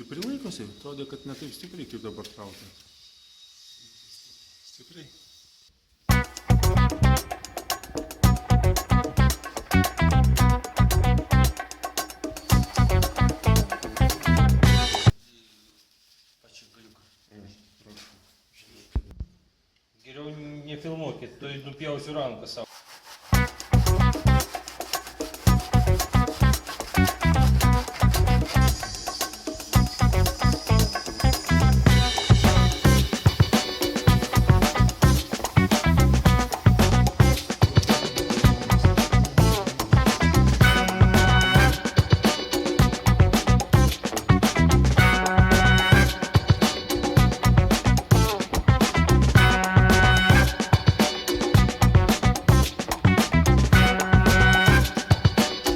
Stipriai laikosi, atrodė, kad ne taip stipriai kaip dabar traukia. Stipriai. Geriau nefilmuokit, tuoj nupjausiu ranką savo.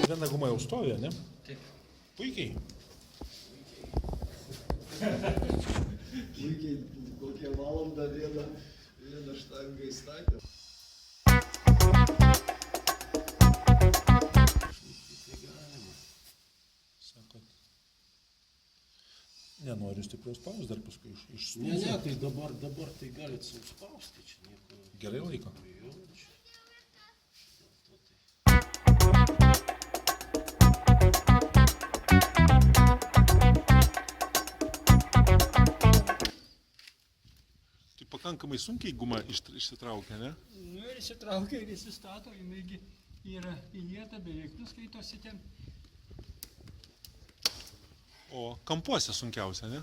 Viena guma jau stovi, ne? Taip. Puikiai. Puikiai kokią valandą vieną štangą įstatė. Sakot, nenoriu stipriau spaus, dar paskui išspausti. Ne, tai dabar tai galit suspausti, čia nieko. Gerai laiko. Jo, čia. Tai pakankamai sunkiai guma išsitraukia, ne? Nu ir įsitraukia ir įsistato, jinai yra įlieta, beveik nuskaitosi ten. O kampuose sunkiausia, ne?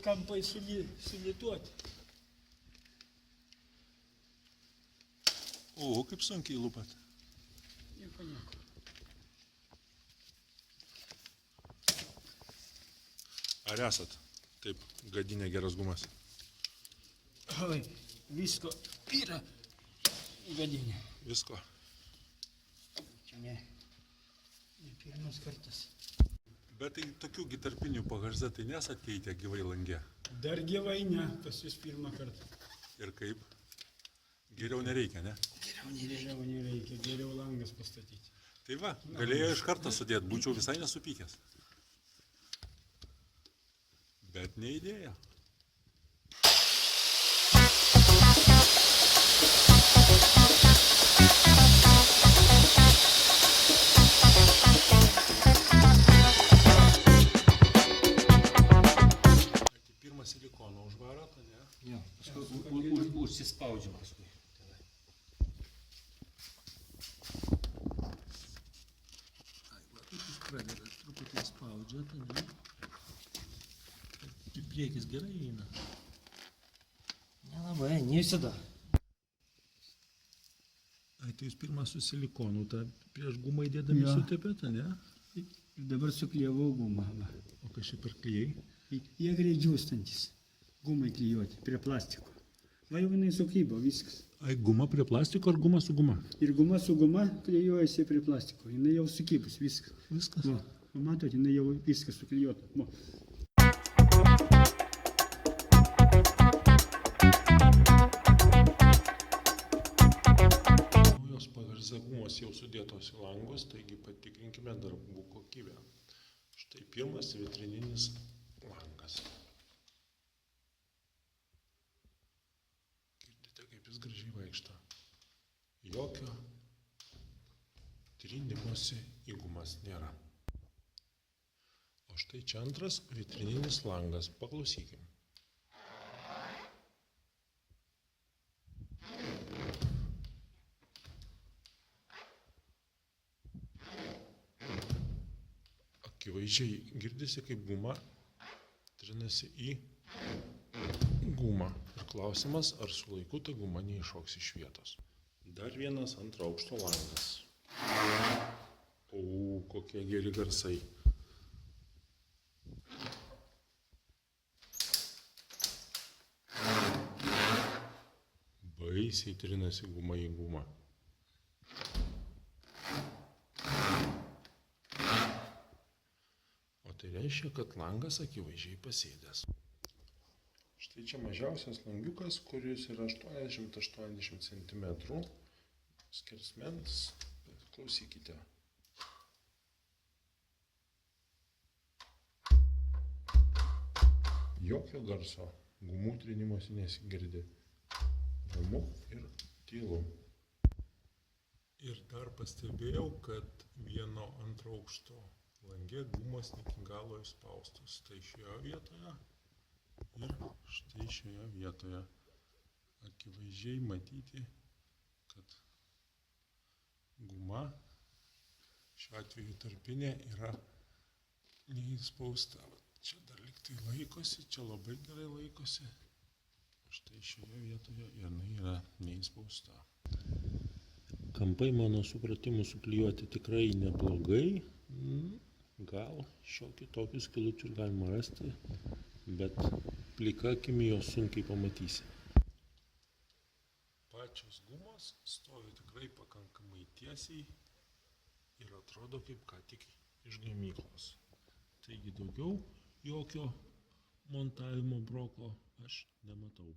Kampai sulituoti. O, kaip sunkiai lupat. Nieko. Ar esat taip gadinę geras gumas? Oi, visko yra gadinė. Visko. Čia ne pirmas kartas. Bet tai tokių gitarpinių pagarza tai nesat keitę gyvai lange. Dar gyvai ne, pas jūs pirmą kartą. Ir kaip? Geriau nereikia, ne? Geriau nereikia, geriau langas pastatyti. Tai va, galėjo iš karto sudėti, būčiau visai nesupykęs. Bet neįdėjo. Pirmą silikoną užvarot, ne? Jo, paskui užsispaudžiam paskui. Jis pradeda truputį spaudžiat, ne? Priekis gerai eina. Nelabai, ne visada. Ai, tai jūs pirmą su silikonu, tą prieš gumą įdėdami Jo. sutepėt, ne? Ir dabar suklijavau gumą. Va. O kas čia per klijai? Jie greit džiūstantis. Gumai klijuoti prie plastiko. Va jau jinai sukybo, viskas. Ai, guma prie plastiko ar guma su guma? Ir guma su guma klijuojasi prie plastiko. Jinai jau sukybus, viskas. Viskas. Va, matot, jinai jau viskas suklijuota. Va. Naujos pagarza gumos jau sudėtos į langus, taigi patikrinkime darbų kokybę. Štai pirmas vitrininis langas. Girdite, kaip jis gražiai vaikšto. Jokio trynimosi į gumas nėra. O štai čia antras vitrininis langas. Paklausykim. Akivaizdžiai girdisi, kaip guma trinasi į gumą. Ir klausimas, ar su laiku ta guma neiššoks iš vietos. Dar vienas antro aukšto langas. O, kokie geri garsai. Baisiai trinasi guma į gumą. Tai reiškia, kad langas akivaizdžiai pasėdęs. Štai čia mažiausias langiukas, kuris yra 80 cm skersmens. Klausykite. Jokio garso, gumų trinimuose nesigirdi. Ramu ir tylu. Ir dar pastebėjau, kad vieno antro aukšto lange gumos iki galo įspaustos. Tai šioje vietoje ir štai šioje vietoje. Akivaizdžiai matyti, kad guma, šiuo atveju tarpinė, yra neįspausta. Čia dar liktai laikosi, čia labai gerai laikosi. Štai šioje vietoje jinai yra neįspausta. Kampai mano supratimu suklijuoti tikrai neblogai. Gal šiokių tokių skylučių galima rasti, bet plika akimi jos sunkiai pamatysi. Pačios gumos stovi tikrai pakankamai tiesiai ir atrodo kaip ką tik iš gamyklos. Taigi daugiau jokio montavimo broko aš nematau.